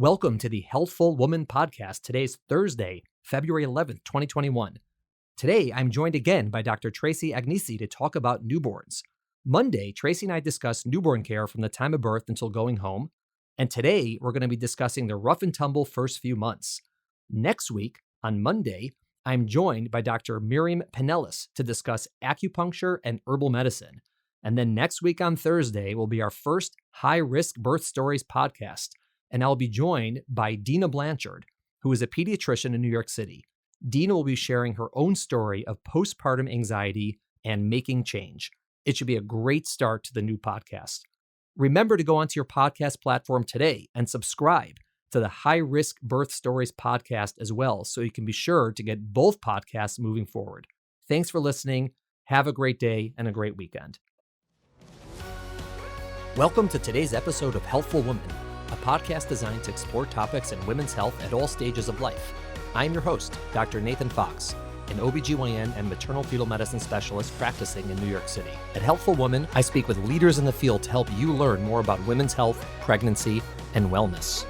Welcome to the Healthful Woman podcast. Today's Thursday, February 11th, 2021. Today, I'm joined again by Dr. Tracy Agnese to talk about newborns. Monday, Tracy and I discussed newborn care from the time of birth until going home. And today, we're going to be discussing the rough and tumble first few months. Next week, on Monday, I'm joined by Dr. Miriam Pinellas to discuss acupuncture and herbal medicine. And then next week on Thursday will be our first high-risk birth stories podcast. And I'll be joined by Dina Blanchard, who is a pediatrician in New York City. Dina will be sharing her own story of postpartum anxiety and making change. It should be a great start to the new podcast. Remember to go onto your podcast platform today and subscribe to the High Risk Birth Stories podcast as well, so you can be sure to get both podcasts moving forward. Thanks for listening. Have a great day and a great weekend. Welcome to today's episode of Healthful Woman, a podcast designed to explore topics in women's health at all stages of life. I'm your host, Dr. Nathan Fox, an OBGYN and maternal fetal medicine specialist practicing in New York City. At Healthful Woman, I speak with leaders in the field to help you learn more about women's health, pregnancy, and wellness.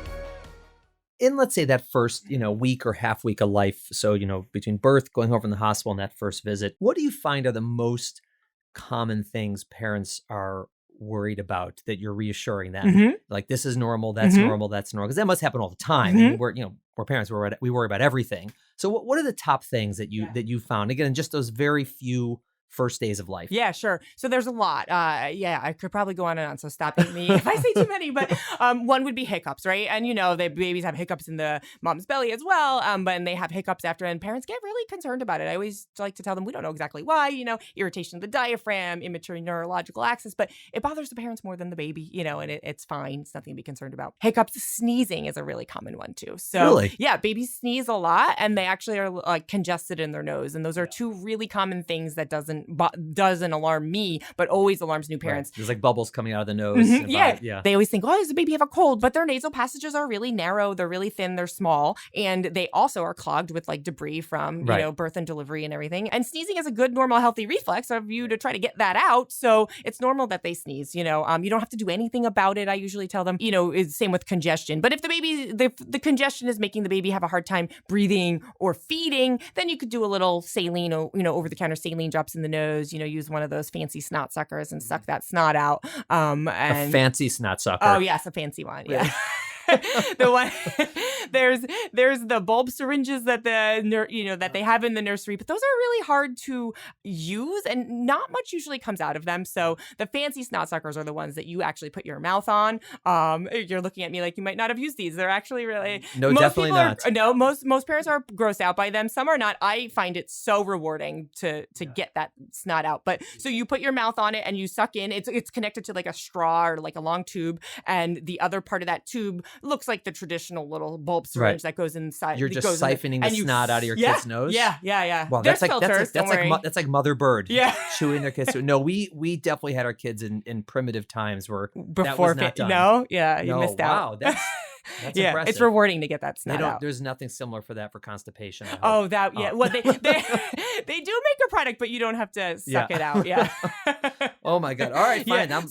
In, let's say, that first, week or half week of life, so, between birth, going home from the hospital, and that first visit, what do you find are the most common things parents are worried about that you're reassuring them? Mm-hmm. Like, this is normal, that's normal, that's normal. Because that must happen all the time. Mm-hmm. I mean, we're parents, we worry about everything. So what are the top things that you found? Again, in just those very few first days of life. Yeah, sure. So there's a lot. I could probably go on and on. So stop me if I say too many. But one would be hiccups, right? And the babies have hiccups in the mom's belly as well. But they have hiccups after, and parents get really concerned about it. I always like to tell them we don't know exactly why. Irritation of the diaphragm, immature neurological axis, but it bothers the parents more than the baby. And it's fine. It's nothing to be concerned about. Hiccups, sneezing is a really common one too. So really? Yeah, babies sneeze a lot, and they actually are like congested in their nose, and those are two really common things that doesn't alarm me, but always alarms new parents. Right. There's like bubbles coming out of the nose. Mm-hmm. Yeah. They always think, oh, does the baby have a cold? But their nasal passages are really narrow. They're really thin. They're small. And they also are clogged with like debris from, birth and delivery and everything. And sneezing is a good, normal, healthy reflex of you to try to get that out. So it's normal that they sneeze, you don't have to do anything about it. I usually tell them, it's same with congestion. But if the congestion is making the baby have a hard time breathing or feeding, then you could do a little saline, over-the-counter saline drops in the nose. Use one of those fancy snot suckers and suck that snot out. A fancy snot sucker. Oh, yes, a fancy one. Yeah. The one there's the bulb syringes that that they have in the nursery, but those are really hard to use and not much usually comes out of them. So the fancy snot suckers are the ones that you actually put your mouth on. You're looking at me like you might not have used these. They're actually really definitely not. Most parents are grossed out by them. Some are not. I find it so rewarding to get that snot out. But so you put your mouth on it and you suck in. It's connected to like a straw or like a long tube, and the other part of that tube looks like the traditional little bulb syringe that goes inside. You're just siphoning the snot out of your kid's nose? Yeah. Well, There's that's filters, that's like mother bird chewing their kids. No, we definitely had our kids in primitive times where that was not done. You missed out. Wow, that's impressive. It's rewarding to get that snot out. There's nothing similar for that for constipation. Well, they do make a product, but you don't have to suck it out. Yeah. Oh my God. All right, fine. I'm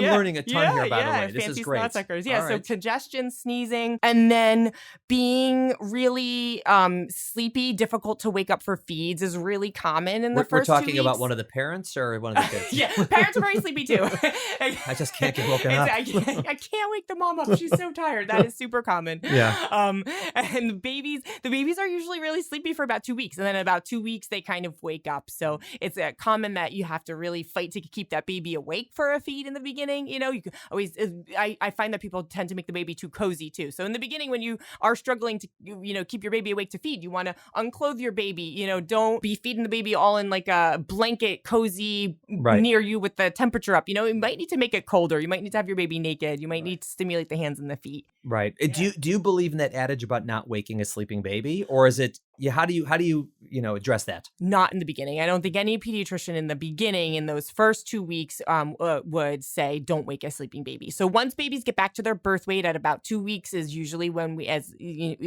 learning a ton here, by the way. This is great. Snot suckers. Yeah. So congestion, sneezing, and then being really sleepy, difficult to wake up for feeds is really common in the first 2 weeks. We're talking about one of the parents or one of the kids? Yeah, parents are very sleepy too. I just can't get woken up. I can't wake the mom up. She's so tired. That is super common. Yeah. And the babies are usually really sleepy for about 2 weeks, and then about 2 weeks they kind of wake up. So it's common that you have to really fight to keep that baby awake for a feed in the beginning. You can always. I find that people tend to make the baby too cozy too. So in the beginning, when you are struggling to keep your baby awake to feed, you want to unclothe your baby. Don't be feeding the baby all in like a blanket cozy near you with the temperature up. You might need to make it colder. You might need to have your baby naked. You might need to stimulate the hands and the feet. Right. Yeah. Do you believe in that adage about not waking a sleeping baby, or is it how do you address that? Not in the beginning. I don't think any pediatrician in the beginning, in those first 2 weeks, would say, don't wake a sleeping baby. So once babies get back to their birth weight at about 2 weeks is usually when we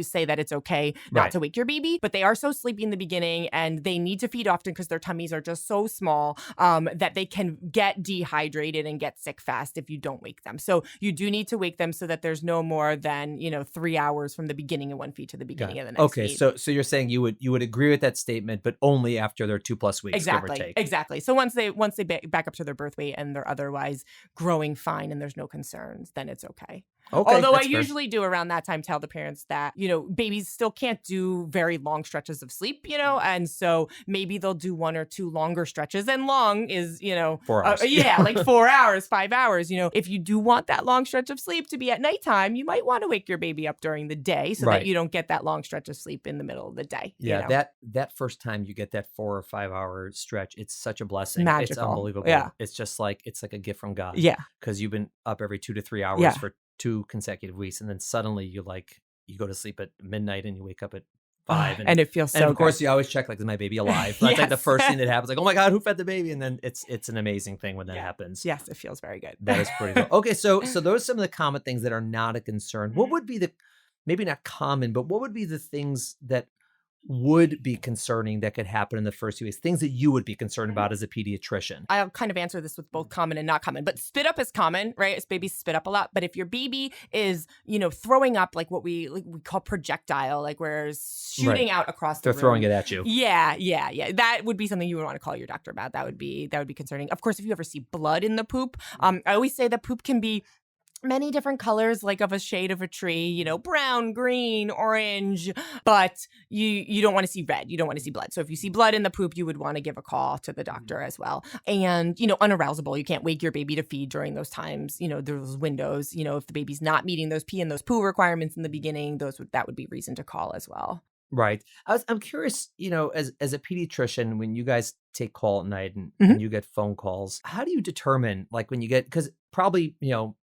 say that it's okay not to wake your baby. But they are so sleepy in the beginning, and they need to feed often because their tummies are just so small that they can get dehydrated and get sick fast if you don't wake them. So you do need to wake them so that there's no more than 3 hours from the beginning of one feed to the beginning of the next feed. So you're saying you would agree with that statement, but only after they're 2+ weeks, exactly, give or take. Exactly. So once they back up to their birth weight and they're otherwise growing fine and there's no concerns, then it's okay. Although I usually do around that time tell the parents that, babies still can't do very long stretches of sleep, and so maybe they'll do 1 or 2 longer stretches. And long is, 4 hours. Like 4 hours, 5 hours. If you do want that long stretch of sleep to be at nighttime, you might want to wake your baby up during the day so that you don't get that long stretch of sleep in the middle of the day. Yeah, that first time you get that 4 or 5 hour stretch, it's such a blessing. Magical. It's unbelievable. Yeah. It's just like, it's like a gift from God. Yeah. Because you've been up every 2 to 3 hours for 2 consecutive weeks, and then suddenly you go to sleep at midnight and you wake up at 5, and it feels so good. And of course you always check, like, is my baby alive? That's like the first thing that happens, like, oh my God, who fed the baby? And then it's an amazing thing when that happens. Yes, it feels very good. That is pretty good. Okay, so those are some of the common things that are not a concern. What would be maybe not common, but what would be the things that would be concerning that could happen in the first few weeks? Things that you would be concerned about as a pediatrician? I'll kind of answer this with both common and not common, but spit up is common, right? As babies spit up a lot. But if your baby is, throwing up, like what we call projectile, like where it's shooting out across the room. They're throwing it at you. Yeah. That would be something you would want to call your doctor about. That would be concerning. Of course, if you ever see blood in the poop, I always say that poop can be many different colors, like of a shade of a tree, brown, green, orange, but you don't want to see red. You don't want to see blood. So if you see blood in the poop, you would want to give a call to the doctor as well. And, unarousable. You can't wake your baby to feed during those times, those windows. If the baby's not meeting those pee and those poo requirements in the beginning, that would be reason to call as well. Right. I'm curious, as a pediatrician, when you guys take call at night and you get phone calls, how do you determine, like, when you get, because probably,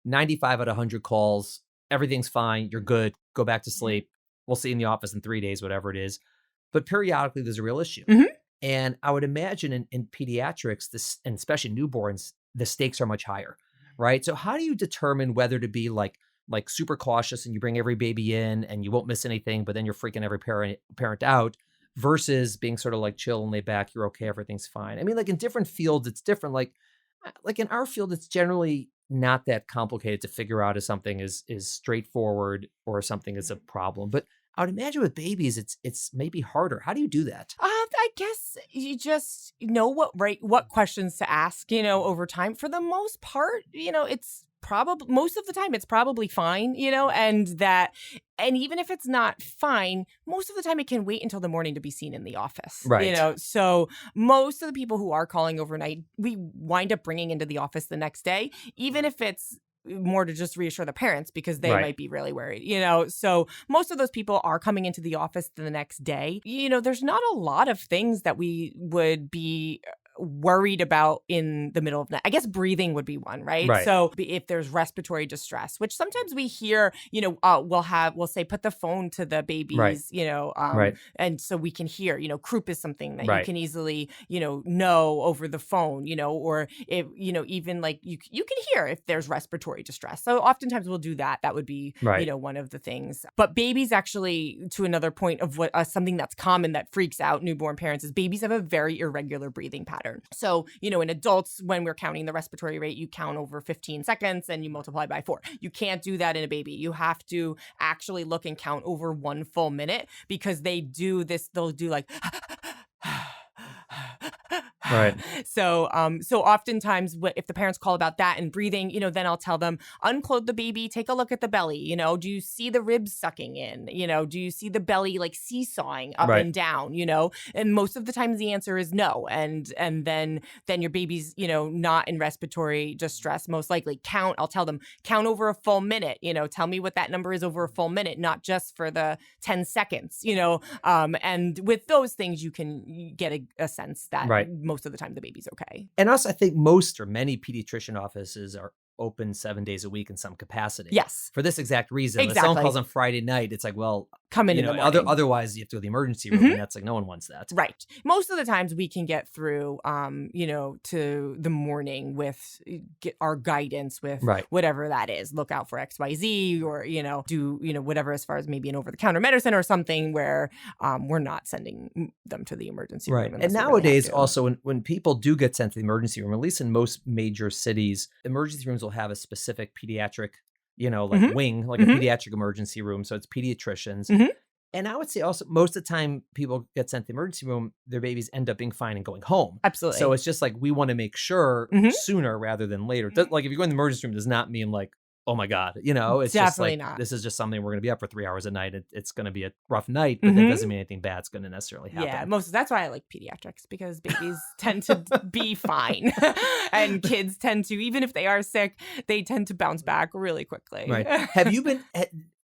95 out of 100 calls, everything's fine, you're good, go back to sleep, we'll see you in the office in 3 days, whatever it is. But periodically, there's a real issue. And I would imagine in pediatrics, and especially newborns, the stakes are much higher, right? So how do you determine whether to be like super cautious and you bring every baby in and you won't miss anything, but then you're freaking every parent out, versus being sort of like chill and laid back, you're okay, everything's fine? I mean, like, in different fields, it's different. Like in our field, it's generally not that complicated to figure out if something is straightforward or something is a problem. But I would imagine with babies, it's maybe harder. How do you do that? I guess you just know what questions to ask, over time. For the most part, it's probably, most of the time it's probably fine, and even if it's not fine, most of the time it can wait until the morning to be seen in the office. Right. So most of the people who are calling overnight, we wind up bringing into the office the next day, even if it's more to just reassure the parents because they might be really worried, So most of those people are coming into the office the next day. There's not a lot of things that we would be worried about in the middle of the night. I guess breathing would be one, right? So if there's respiratory distress, which sometimes we hear, we'll say, put the phone to the babies, and so we can hear, croup is something that you can easily, know over the phone, or if, even like you can hear if there's respiratory distress. So oftentimes we'll do that. That would be, one of the things. But babies actually, to another point of what something that's common that freaks out newborn parents, is babies have a very irregular breathing pattern. So, in adults, when we're counting the respiratory rate, you count over 15 seconds and you multiply by 4. You can't do that in a baby. You have to actually look and count over 1 full minute, because they do this, they'll do like Right. So oftentimes if the parents call about that and breathing, then I'll tell them, unclothe the baby, take a look at the belly. Do you see the ribs sucking in? Do you see the belly like seesawing up and down? And most of the times the answer is no. And then your baby's, not in respiratory distress, most likely. I'll tell them, count over a full minute, tell me what that number is over a full minute, not just for the 10 seconds, and with those things, you can get a sense that most of the time the baby's okay. And also, I think most or many pediatrician offices are open 7 days a week in some capacity. Yes. For this exact reason. Exactly. If someone calls on Friday night, it's like, well, come in the morning. Otherwise, you have to go to the emergency room, and that's like, no one wants that. Right. Most of the times we can get through, to the morning with our guidance with whatever that is. Look out for XYZ or, do, whatever as far as maybe an over-the-counter medicine or something where we're not sending them to the emergency room. And nowadays, also, when people do get sent to the emergency room, at least in most major cities, emergency rooms will have a specific pediatric wing, like a pediatric emergency room. So it's pediatricians. And I would say also most of the time people get sent to the emergency room, their babies end up being fine and going home. Absolutely. So it's just like, we want to make sure sooner rather than later. Like if you go in the emergency room, does not mean like, oh my God, it's definitely just like, not. this is just something we're going to be up for 3 hours a night. It's going to be a rough night, but that doesn't mean anything bad's going to necessarily happen. Yeah, that's why I like pediatrics, because babies tend to be fine. And kids tend to, even if they are sick, they tend to bounce back really quickly. Right. Have you been,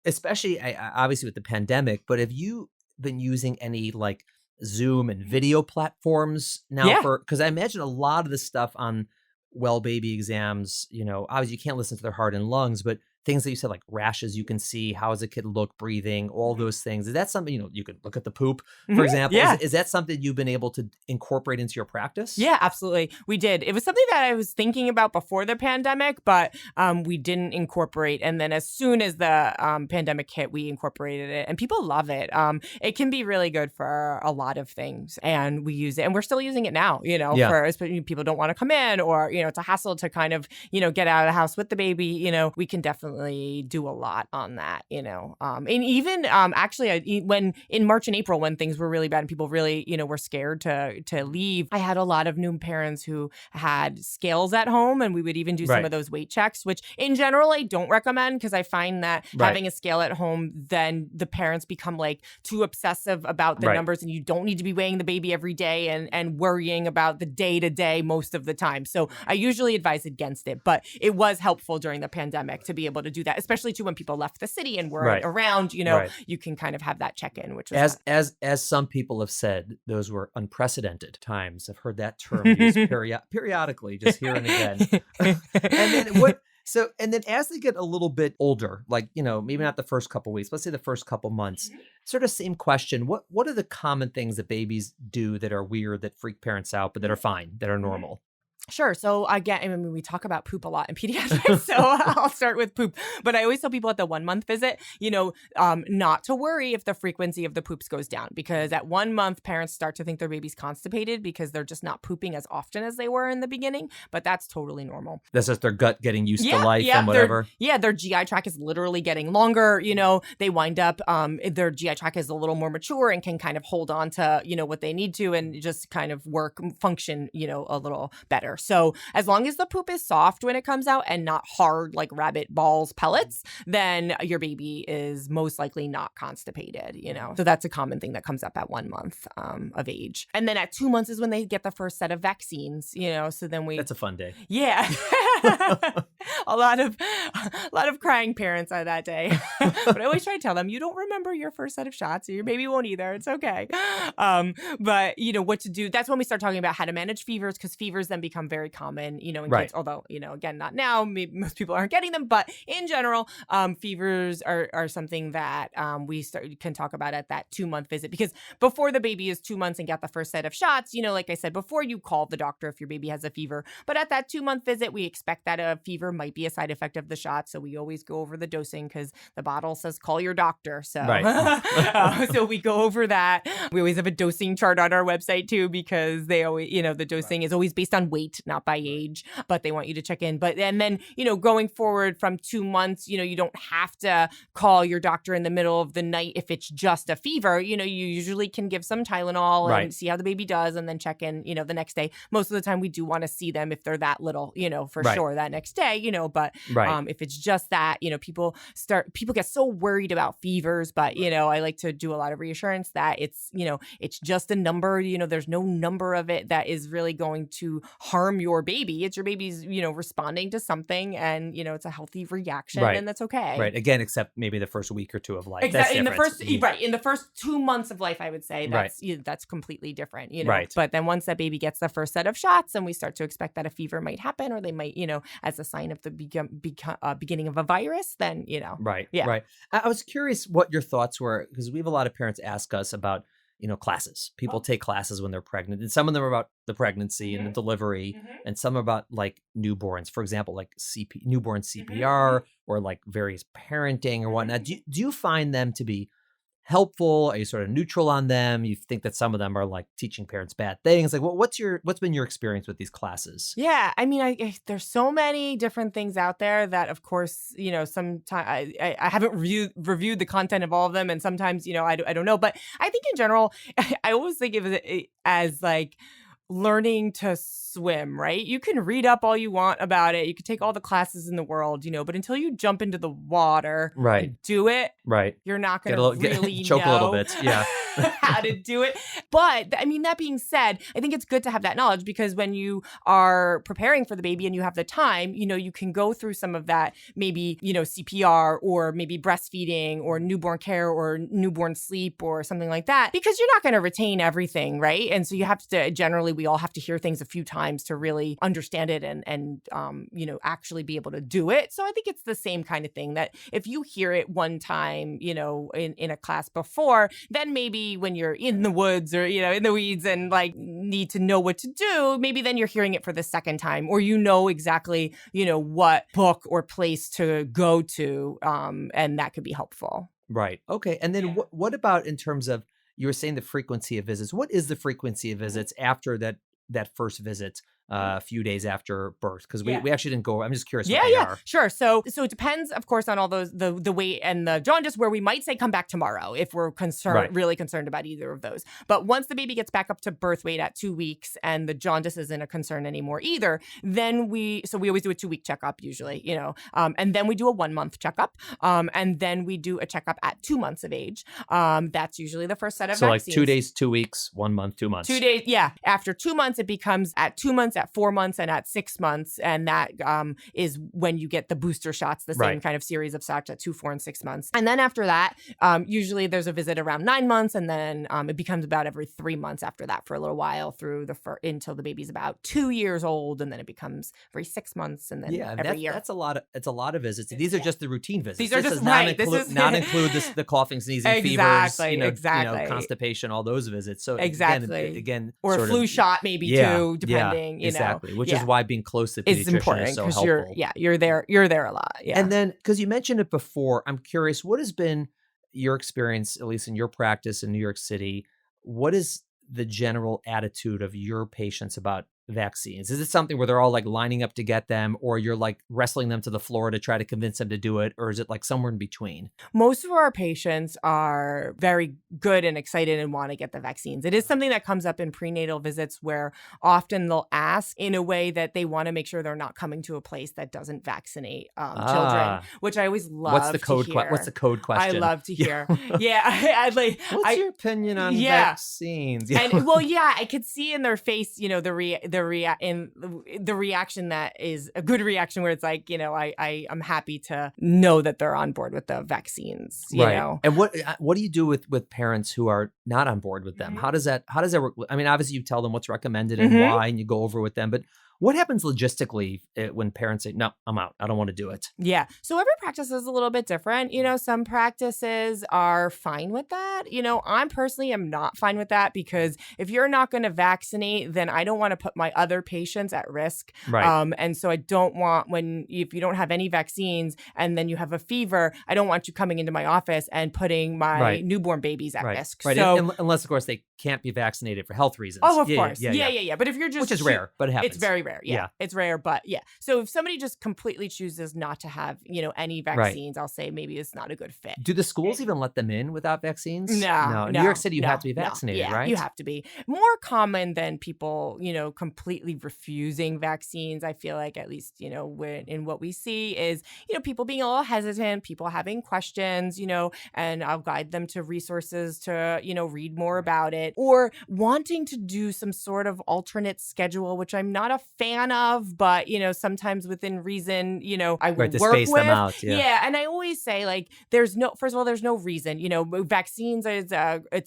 especially obviously with the pandemic, but have you been using any like Zoom and video platforms now because I imagine a lot of the stuff on well baby exams, obviously you can't listen to their heart and lungs, but things that you said, like rashes you can see, how does a kid look breathing, all those things. Is that something, you could look at the poop, for example. Yeah. Is that something you've been able to incorporate into your practice? Yeah, absolutely. We did. It was something that I was thinking about before the pandemic, but we didn't incorporate. And then as soon as the pandemic hit, we incorporated it and people love it. It can be really good for a lot of things and we use it and we're still using it now, for especially people don't want to come in or, it's a hassle to kind of, get out of the house with the baby, we can definitely do a lot on that, and even actually when in March and April, when things were really bad and people really, were scared to leave, I had a lot of new parents who had scales at home and we would even do some of those weight checks, which in general, I don't recommend because I find that having a scale at home, then the parents become like too obsessive about the numbers and you don't need to be weighing the baby every day and worrying about the day to day most of the time. So I usually advise against it, but it was helpful during the pandemic to be able to do that, especially too when people left the city and weren't around, you can kind of have that check-in, which was as some people have said, those were unprecedented times. I've heard that term used periodically, just here and again. And then as they get a little bit older, like, maybe not the first couple weeks, let's say the first couple months, sort of same question. What are the common things that babies do that are weird, that freak parents out, but that are fine, that are normal? Sure. So again, we talk about poop a lot in pediatrics, so I'll start with poop. But I always tell people at the 1 month visit, not to worry if the frequency of the poops goes down, because at 1 month, parents start to think their baby's constipated because they're just not pooping as often as they were in the beginning. But that's totally normal. That's just their gut getting used to life and whatever. Their GI tract is literally getting longer. They wind up, their GI tract is a little more mature and can kind of hold on to, what they need to and just kind of function, a little better. So as long as the poop is soft when it comes out and not hard like rabbit balls pellets, then your baby is most likely not constipated, So that's a common thing that comes up at 1 month of age. And then at 2 months is when they get the first set of vaccines, so then that's a fun day. Yeah. a lot of crying parents on that day. But I always try to tell them, you don't remember your first set of shots. Your baby won't either. It's okay. But what to do. That's when we start talking about how to manage fevers, because fevers then become very common, in kids, although, again, not now, maybe most people aren't getting them, but in general, fevers are something that we can talk about at that 2 month visit, because before the baby is 2 months and got the first set of shots, like I said, before you call the doctor if your baby has a fever, but at that 2 month visit, we expect that a fever might be a side effect of the shot. So we always go over the dosing because the bottle says call your doctor. So, so we go over that. We always have a dosing chart on our website too, because they always, the dosing is always based on weight, not by age, but they want you to check in. And then, going forward from 2 months, you don't have to call your doctor in the middle of the night if it's just a fever. You usually can give some Tylenol and see how the baby does and then check in, the next day. Most of the time we do want to see them if they're that little, for sure that next day, but if it's just that, people get so worried about fevers, but, I like to do a lot of reassurance that it's just a number, there's no number of it that is really going to harm harm your baby. It's your baby's, responding to something, and, it's a healthy reaction, Right. and that's okay. Right. Again, except maybe the first week or two of life. Exactly. In That's the first 2 months of life, I would say that's completely different, Right. But then once that baby gets the first set of shots and we start to expect that a fever might happen, or they might, as a sign of the beginning of a virus, then, Right. Yeah. Right. I was curious what your thoughts were, because we have a lot of parents ask us about, classes. People take classes when they're pregnant, and some of them are about the pregnancy and the delivery, and some are about like newborns, for example, like newborn CPR or like various parenting or whatnot. Do you find them to be helpful? Are you sort of neutral on them? You think that some of them are like teaching parents bad things? Like, what's been your experience with these classes? Yeah, I mean, there's so many different things out there that, of course, sometimes I haven't reviewed the content of all of them, and sometimes, I don't know. But I think in general, I always think of it as like learning to swim, right? You can read up all you want about it. You can take all the classes in the world, but until you jump into the water, Right, and do it, right, you're not going to really choke a little bit, yeah, how to do it. But I mean, that being said, I think it's good to have that knowledge, because when you are preparing for the baby and you have the time, you can go through some of that, maybe, CPR, or maybe breastfeeding, or newborn care, or newborn sleep, or something like that, because you're not going to retain everything, right? And so you have to, generally, we all have to hear things a few times to really understand it and actually be able to do it. So I think it's the same kind of thing, that if you hear it one time, in a class before, then maybe when you're in the woods or, in the weeds and like need to know what to do, maybe then you're hearing it for the second time, or exactly, what book or place to go to. And that could be helpful. Right. Okay. And then what about in terms of, you were saying the frequency of visits? What is the frequency of visits after that first visit, a few days after birth? Because we actually didn't go. I'm just curious what they are. Sure. So it depends, of course, on all those, the weight and the jaundice, where we might say come back tomorrow if we're really concerned about either of those. But once the baby gets back up to birth weight at 2 weeks and the jaundice isn't a concern anymore either, then we always do a 2-week checkup usually, and then we do a 1-month checkup, and then we do a checkup at 2 months of age. That's usually the first set of vaccines. So like 2 days, 2 weeks, 1 month, 2 months. 2 days. Yeah. After 2 months, it becomes at 2 months, at 4 months, and at 6 months. And that is when you get the booster shots, the same kind of series of shots at 2, 4, and 6 months. And then after that, usually there's a visit around 9 months. And then it becomes about every 3 months after that for a little while until the baby's about 2 years old. And then it becomes every 6 months. And then every year. It's a lot of visits. These are just the routine visits. These are this just does not include the coughing, sneezing, fevers, constipation, all those visits. So again, or a flu shot maybe too, depending. Exactly. Which is why being close to the pediatrician is important, is so helpful. You're there a lot. Yeah. And then, because you mentioned it before, I'm curious, what has been your experience, at least in your practice in New York City? What is the general attitude of your patients about vaccines? Is it something where they're all like lining up to get them, or you're like wrestling them to the floor to try to convince them to do it? Or is it like somewhere in between? Most of our patients are very good and excited and want to get the vaccines. It is something that comes up in prenatal visits, where often they'll ask in a way that they want to make sure they're not coming to a place that doesn't vaccinate children, which I always love. What's the code question? I love to hear. I'd like. What's your opinion on vaccines? And I could see in their face, the reaction that is a good reaction, where it's like, I'm happy to know that they're on board with the vaccines, you know. And what do you do with parents who are not on board with them? How does that work? I mean, obviously you tell them what's recommended and why, and you go over with them, but what happens logistically when parents say, no, I'm out, I don't want to do it? Yeah. So every practice is a little bit different. Some practices are fine with that. I personally am not fine with that, because if you're not going to vaccinate, then I don't want to put my other patients at risk. Right. And so I don't want, if you don't have any vaccines and then you have a fever, I don't want you coming into my office and putting my newborn babies at risk. Right. So, unless, of course, they can't be vaccinated for health reasons. Oh, of course. Yeah. But if you're just... Which is rare, but it happens. It's very rare. Yeah. It's rare, but yeah. So if somebody just completely chooses not to have, any vaccines, I'll say maybe it's not a good fit. Do the schools even let them in without vaccines? No. In New York City, you have to be vaccinated, right? You have to be. More common than people, completely refusing vaccines. I feel like, at least, in what we see is, people being a little hesitant, people having questions, and I'll guide them to resources to, read more about it. it, or wanting to do some sort of alternate schedule, which I'm not a fan of, but, sometimes within reason, I will to work space with. them out. Yeah. And I always say, like, first of all, there's no reason, vaccines it's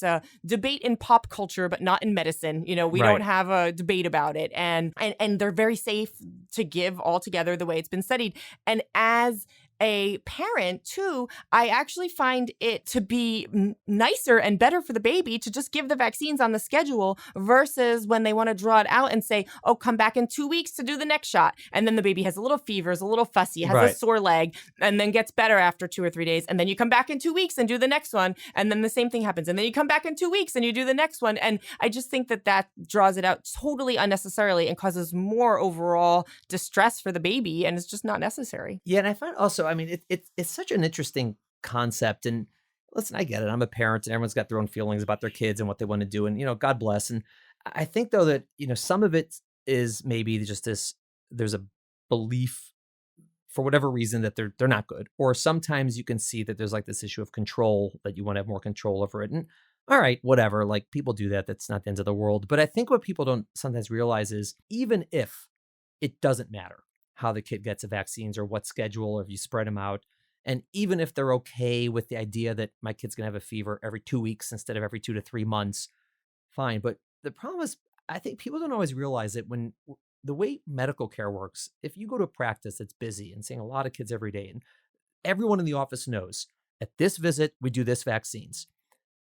a debate in pop culture, but not in medicine. We don't have a debate about it. And they're very safe to give altogether the way it's been studied. And as a parent too, I actually find it to be nicer and better for the baby to just give the vaccines on the schedule versus when they want to draw it out and say, oh, come back in 2 weeks to do the next shot. And then the baby has a little fever, is a little fussy, has a sore leg, and then gets better after 2 or 3 days. And then you come back in 2 weeks and do the next one. And then the same thing happens. And then you come back in 2 weeks and you do the next one. And I just think that draws it out totally unnecessarily and causes more overall distress for the baby. And it's just not necessary. Yeah. And I find also, it's such an interesting concept. And listen, I get it. I'm a parent and everyone's got their own feelings about their kids and what they want to do. And, God bless. And I think, though, that, some of it is maybe just there's a belief for whatever reason that they're not good. Or sometimes you can see that there's like this issue of control, that you want to have more control over it. And all right, whatever, like people do that. That's not the end of the world. But I think what people don't sometimes realize is even if it doesn't matter how the kid gets the vaccines or what schedule, or if you spread them out. And even if they're okay with the idea that my kid's going to have a fever every 2 weeks instead of every 2 to 3 months, fine. But the problem is, I think people don't always realize it when the way medical care works. If you go to a practice that's busy and seeing a lot of kids every day, and everyone in the office knows at this visit, we do this vaccines,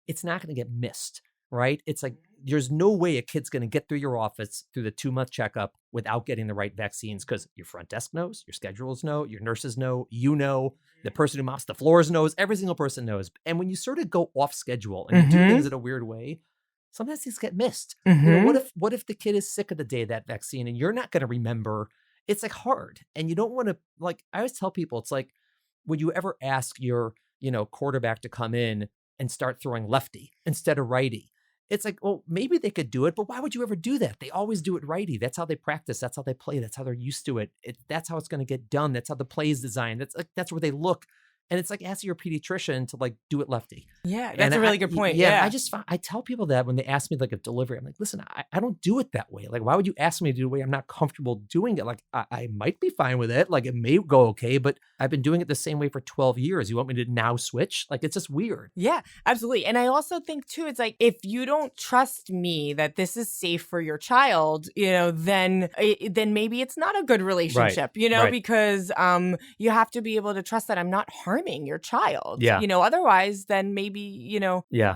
it's not going to get missed, right? It's like, there's no way a kid's going to get through your office through the 2-month checkup without getting the right vaccines, because your front desk knows, your schedulers know, your nurses know, the person who mops the floors knows, every single person knows. And when you sort of go off schedule and you do things in a weird way, sometimes things get missed. What if the kid is sick of the day of that vaccine and you're not going to remember? It's like hard. And you don't want to, like, I always tell people, it's like, would you ever ask your, quarterback to come in and start throwing lefty instead of righty? It's like, well, maybe they could do it, but why would you ever do that? They always do it righty. That's how they practice. That's how they play. That's how they're used to it. That's how it's going to get done. That's how the play is designed. That's where they look. And it's like asking your pediatrician to like do it lefty. Yeah, that's a really good point. Yeah. I tell people that when they ask me like a delivery, I'm like, listen, I don't do it that way. Like, why would you ask me to do it the way I'm not comfortable doing it? Like, I might be fine with it. Like, it may go okay, but I've been doing it the same way for 12 years. You want me to now switch? Like, it's just weird. Yeah, absolutely. And I also think too, it's like, if you don't trust me that this is safe for your child, then maybe it's not a good relationship, because you have to be able to trust that I'm not harming your child. Yeah. Otherwise, then maybe,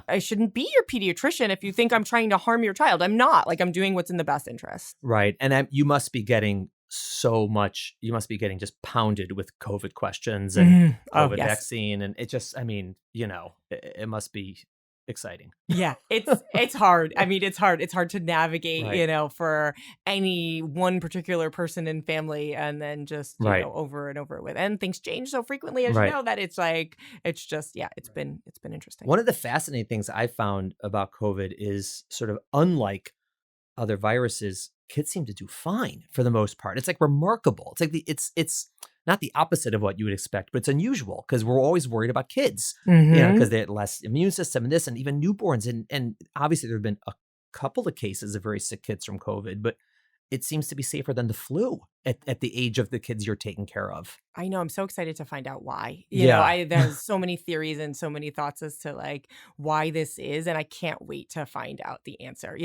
I shouldn't be your pediatrician if you think I'm trying to harm your child. I'm not. Like, I'm doing what's in the best interest. Right. And you must be getting just pounded with COVID questions and COVID vaccine. And it just, it must be exciting. Yeah, it's hard. It's hard. It's hard to navigate, for any one particular person and family, and then just over and over with. And things change so frequently, as you know, that it's been interesting. One of the fascinating things I found about COVID is sort of unlike other viruses, kids seem to do fine for the most part. It's like remarkable. It's like it's not the opposite of what you would expect, but it's unusual because we're always worried about kids, because they have less immune system and this, and even newborns. And obviously there have been a couple of cases of very sick kids from COVID, but it seems to be safer than the flu at the age of the kids you're taking care of. I know. I'm so excited to find out why. There's so many theories and so many thoughts as to like why this is, and I can't wait to find out the answer,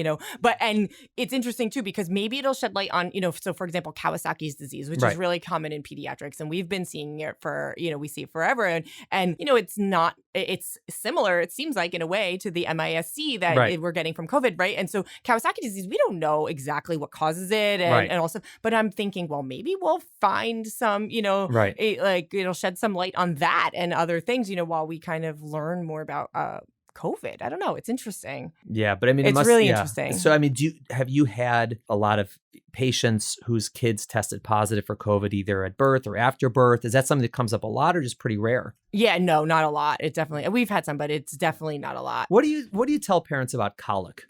and it's interesting too, because maybe it'll shed light on, so for example, Kawasaki's disease, which is really common in pediatrics, and we've been seeing it for, we see it forever. And it's similar, it seems like, in a way, to the MIS-C that we're getting from COVID, right? And so Kawasaki disease, we don't know exactly what causes it. And also, but I'm thinking, well, maybe we'll find some, it'll shed some light on that and other things, while we kind of learn more about COVID. I don't know. It's interesting. Yeah, but it's really interesting. So, have you had a lot of patients whose kids tested positive for COVID either at birth or after birth? Is that something that comes up a lot or just pretty rare? Yeah, no, not a lot. We've had some, but it's definitely not a lot. What do you tell parents about colic?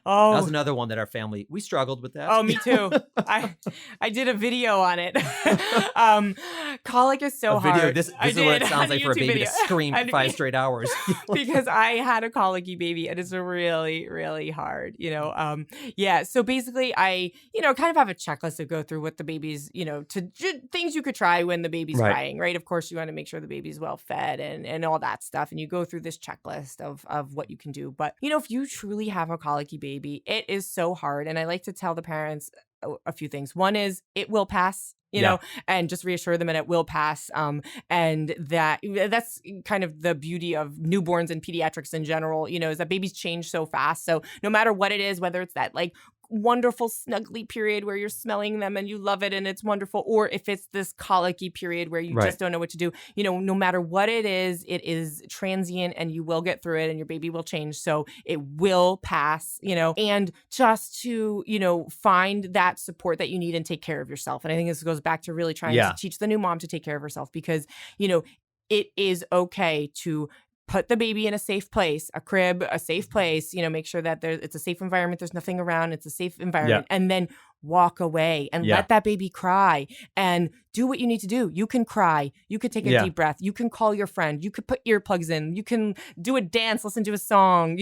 Oh, that was another one that our family, we struggled with that. Oh, me too. I did a video on it. Colic is so hard. This is what it sounds like for a baby video. to scream for 5 straight hours. Because I had a colicky baby and it's really, really hard, Yeah. So basically I, kind of have a checklist to go through what the baby's, things you could try when the baby's crying, right? Of course, you want to make sure the baby's well fed and all that stuff. And you go through this checklist of what you can do. But, if you truly have a colicky baby, it is so hard. And I like to tell the parents a few things. One is it will pass, and just reassure them and it will pass. And that's kind of the beauty of newborns and pediatrics in general, is that babies change so fast. So no matter what it is, whether it's that like wonderful snuggly period where you're smelling them and you love it and it's wonderful, or if it's this colicky period where you just don't know what to do, no matter what it is transient and you will get through it and your baby will change. So it will pass, and just to, find that support that you need and take care of yourself. And I think this goes back to really trying to teach the new mom to take care of herself, because, it is okay to put the baby in a safe place, a crib, a safe place, make sure that it's a safe environment. There's nothing around. It's a safe environment. And then walk away and let that baby cry and do what you need to do. You can cry. You could take a deep breath. You can call your friend. You could put earplugs in. You can do a dance, listen to a song,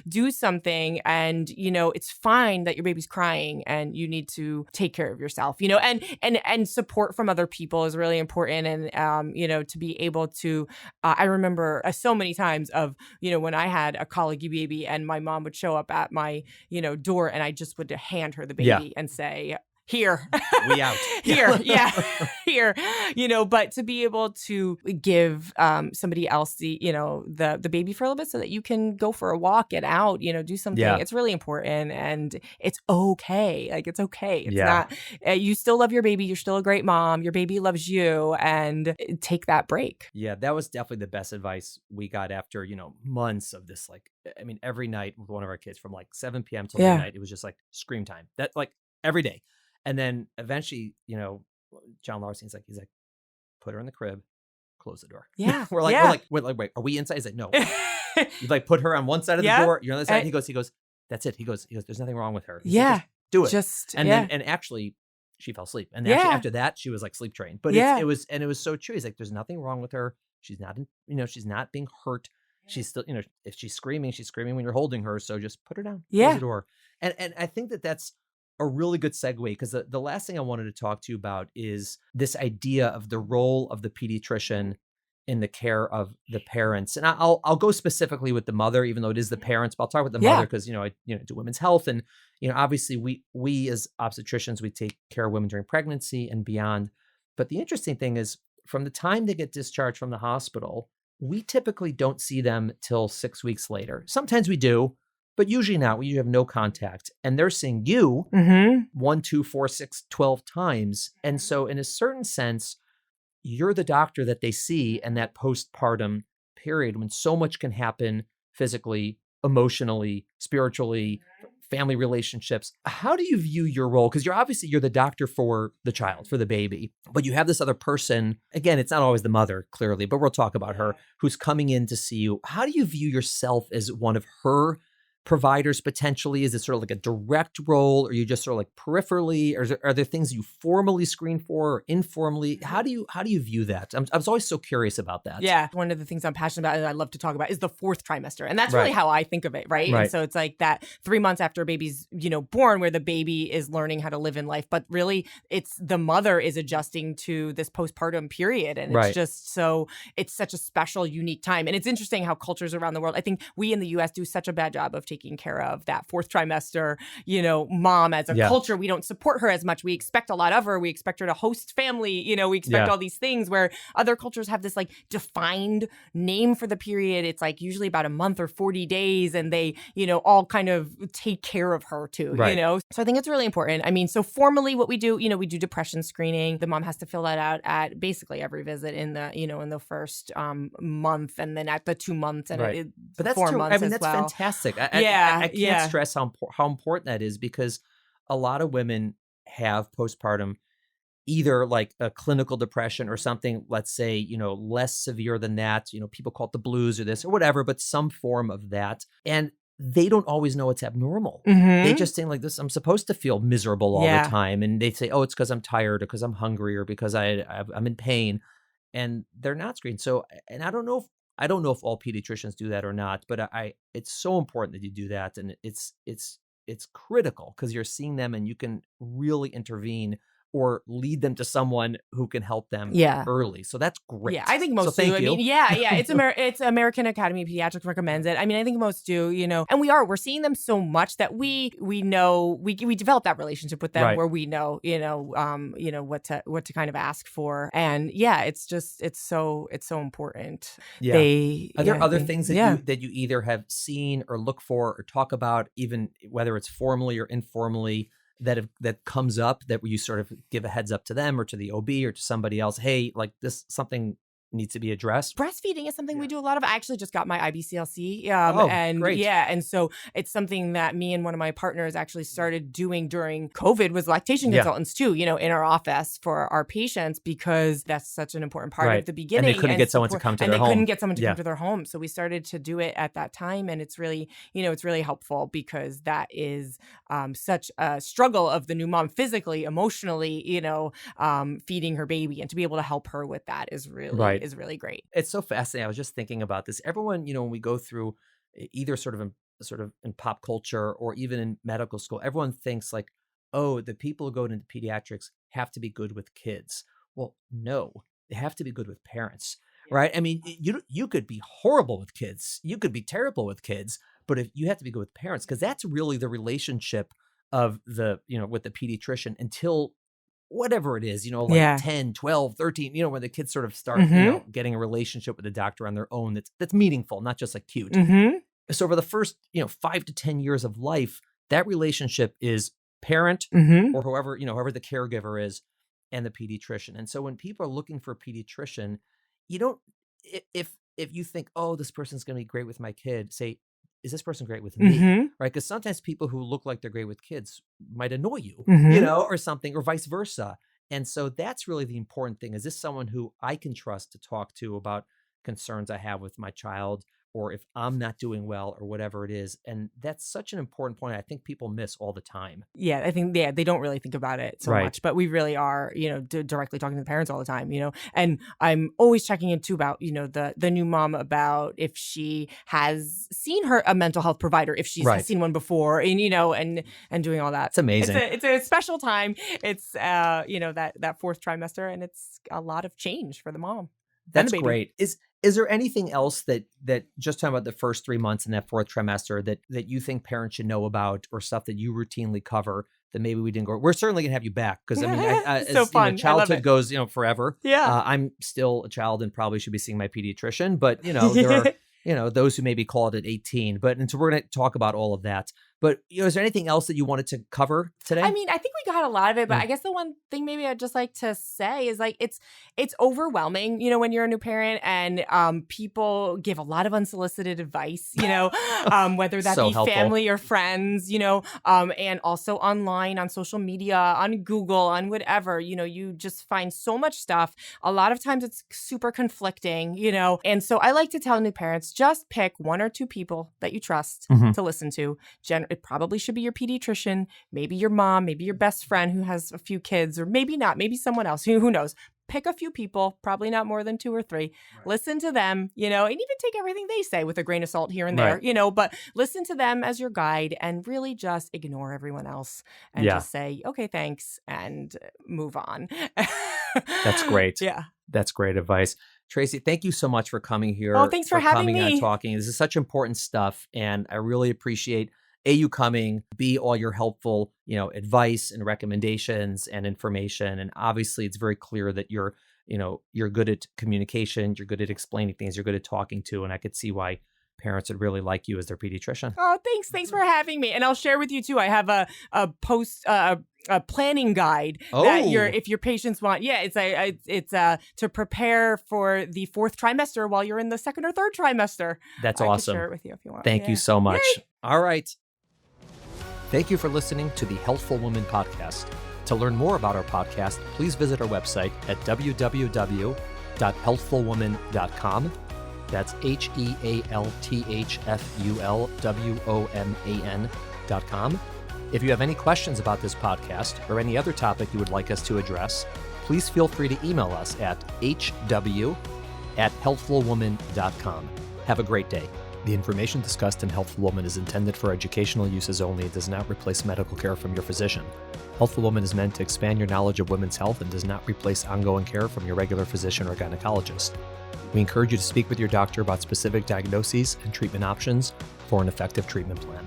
do something. And, it's fine that your baby's crying and you need to take care of yourself, and support from other people is really important. And, to be able to, I remember so many times of, when I had a colicky baby and my mom would show up at my, door and I just would hand her the baby and say, here, we out here. Here, but to be able to give somebody else the baby for a little bit so that you can go for a walk, get out, do something. It's really important and it's okay. Like, it's okay. It's not, you still love your baby. You're still a great mom. Your baby loves you, and take that break. Yeah. That was definitely the best advice we got after, months of this. Like, I mean, every night with one of our kids from like 7 p.m. till midnight, it was just like scream time. That like every day. And then eventually, John Larson, he's like, put her in the crib, close the door. Yeah. we're like, wait, are we inside? He's like, no. You like put her on one side of the door, you're on the other side. He goes, that's it. He goes, there's nothing wrong with her. He's like, do it. Then actually she fell asleep. And actually after that, she was like sleep trained. But it was so true. He's like, there's nothing wrong with her. She's not, she's not being hurt. She's still, if she's screaming when you're holding her. So just put her down, close the door. And I think that's a really good segue, because the last thing I wanted to talk to you about is this idea of the role of the pediatrician in the care of the parents. And I'll go specifically with the mother, even though it is the parents, but I'll talk with the mother because, I do women's health. And, obviously we as obstetricians, we take care of women during pregnancy and beyond. But the interesting thing is, from the time they get discharged from the hospital, we typically don't see them till 6 weeks later. Sometimes we do, but usually not. You have no contact, and they're seeing you 1, 2, 4, 6, 12 times. And so in a certain sense, you're the doctor that they see in that postpartum period when so much can happen physically, emotionally, spiritually, family relationships. How do you view your role? Because you're the doctor for the child, for the baby, but you have this other person. Again, it's not always the mother, clearly, but we'll talk about her, who's coming in to see you. How do you view yourself as one of her providers potentially? Is it sort of like a direct role, or are you just sort of like peripherally, or are there things you formally screen for or informally? How do you view that? I was always so curious about that. Yeah. One of the things I'm passionate about and I love to talk about is the 4th trimester. And that's really how I think of it, right? And so it's like that 3 months after a baby's, born, where the baby is learning how to live in life. But really, it's the mother is adjusting to this postpartum period. And it's just it's such a special, unique time. And it's interesting how cultures around the world, I think we in the US do such a bad job of taking care of that 4th trimester, mom. As a culture, we don't support her as much. We expect a lot of her. We expect her to host family, we expect all these things, where other cultures have this like defined name for the period. It's like usually about a month or 40 days, and they, all kind of take care of her too, So I think it's really important. I mean, so formally what we do, we do depression screening. The mom has to fill that out at basically every visit in the, in the first month, and then at the 2 months and but that's 4 true. months. I mean, that's fantastic. I can't stress how important that is, because a lot of women have postpartum, either like a clinical depression or something, let's say, less severe than that. People call it the blues or this or whatever, but some form of that. And they don't always know it's abnormal. They just think like this, I'm supposed to feel miserable all the time. And they say, oh, it's because I'm tired or because I'm hungry or because I'm in pain. And they're not screened. So, and I don't know if all pediatricians do that or not, but it's so important that you do that. And it's critical because you're seeing them and you can really intervene or lead them to someone who can help them early. So that's great. Yeah, I think most do. I mean, it's American Academy of Pediatrics recommends it. I mean, I think most do, and we're seeing them so much that we know we develop that relationship with them where we know, what to kind of ask for. And it's so important. Yeah. Are there other things that you either have seen or look for or talk about, even whether it's formally or informally, that comes up that you sort of give a heads up to them or to the OB or to somebody else? Hey, like this, something needs to be addressed. Breastfeeding is something we do a lot of. I actually just got my IBCLC. Great. And so it's something that me and one of my partners actually started doing during COVID was lactation consultants too, in our office for our patients, because that's such an important part of the beginning. And they couldn't get someone to come to their home. And they couldn't get someone to come to their home. So we started to do it at that time. And it's really, it's really helpful because that is such a struggle of the new mom physically, emotionally, feeding her baby, and to be able to help her with that is really is really great. It's so fascinating. I was just thinking about this. Everyone, when we go through either sort of in pop culture or even in medical school, everyone thinks like, oh, the people who go into pediatrics have to be good with kids. Well, no, they have to be good with parents, right? I mean, you could be horrible with kids. You could be terrible with kids, but if you have to be good with parents, because that's really the relationship of with the pediatrician until whatever it is, 10, 12, 13, when the kids sort of start, getting a relationship with the doctor on their own that's meaningful, not just like cute. So for the first, 5 to 10 years of life, that relationship is parent or whoever the caregiver is and the pediatrician. And so when people are looking for a pediatrician, you don't, if you think, oh, this person's going to be great with my kid, say, is this person great with me? Right? Because sometimes people who look like they're great with kids might annoy you, or something, or vice versa. And so that's really the important thing. Is this someone who I can trust to talk to about concerns I have with my child, or if I'm not doing well or whatever it is? And that's such an important point I think people miss all the time. Yeah, I think, they don't really think about it so much, but we really are, directly talking to the parents all the time, and I'm always checking in too about, the new mom about if she has seen a mental health provider, if she's seen one before, and, and doing all that. It's amazing. It's a special time. It's, that fourth trimester, and it's a lot of change for the mom. That's great. Is there anything else that just talking about the first 3 months in that fourth trimester that you think parents should know about, or stuff that you routinely cover that maybe we didn't go? We're certainly gonna have you back because so fun. Childhood goes forever. Yeah, I'm still a child and probably should be seeing my pediatrician, but there are those who maybe call it at 18. And so we're going to talk about all of that. But is there anything else that you wanted to cover today? I mean, I think we got a lot of it, but I guess the one thing maybe I'd just like to say is like it's overwhelming, when you're a new parent, and people give a lot of unsolicited advice, whether that so be helpful. Family or friends, and also online, on social media, on Google, on whatever, you just find so much stuff. A lot of times it's super conflicting, and so I like to tell new parents, just pick one or two people that you trust to listen to. It probably should be your pediatrician, maybe your mom, maybe your best friend who has a few kids, or maybe not, maybe someone else, who knows. Pick a few people, probably not more than 2 or 3. Right. Listen to them, and even take everything they say with a grain of salt here and there, but listen to them as your guide, and really just ignore everyone else and just say, okay, thanks, and move on. That's great. Yeah. That's great advice. Tracy, thank you so much for coming here. Oh, thanks for having coming me. On talking. This is such important stuff, and I really appreciate you coming, all your helpful, advice and recommendations and information. And obviously it's very clear that you're good at communication, you're good at explaining things, you're good at talking to, and I could see why parents would really like you as their pediatrician. Oh, thanks. Thanks for having me. And I'll share with you too. I have a planning guide that if your patients want. Yeah, it's to prepare for the fourth trimester while you're in the second or third trimester. That's I awesome. Can share it with you if you want. Thank you so much. Yay. All right. Thank you for listening to the Healthful Woman podcast. To learn more about our podcast, please visit our website at www.healthfulwoman.com. That's HEALTHFULWOMAN.com. If you have any questions about this podcast or any other topic you would like us to address, please feel free to email us at hw@healthfulwoman.com. Have a great day. The information discussed in Healthful Woman is intended for educational uses only and does not replace medical care from your physician. Healthful Woman is meant to expand your knowledge of women's health and does not replace ongoing care from your regular physician or gynecologist. We encourage you to speak with your doctor about specific diagnoses and treatment options for an effective treatment plan.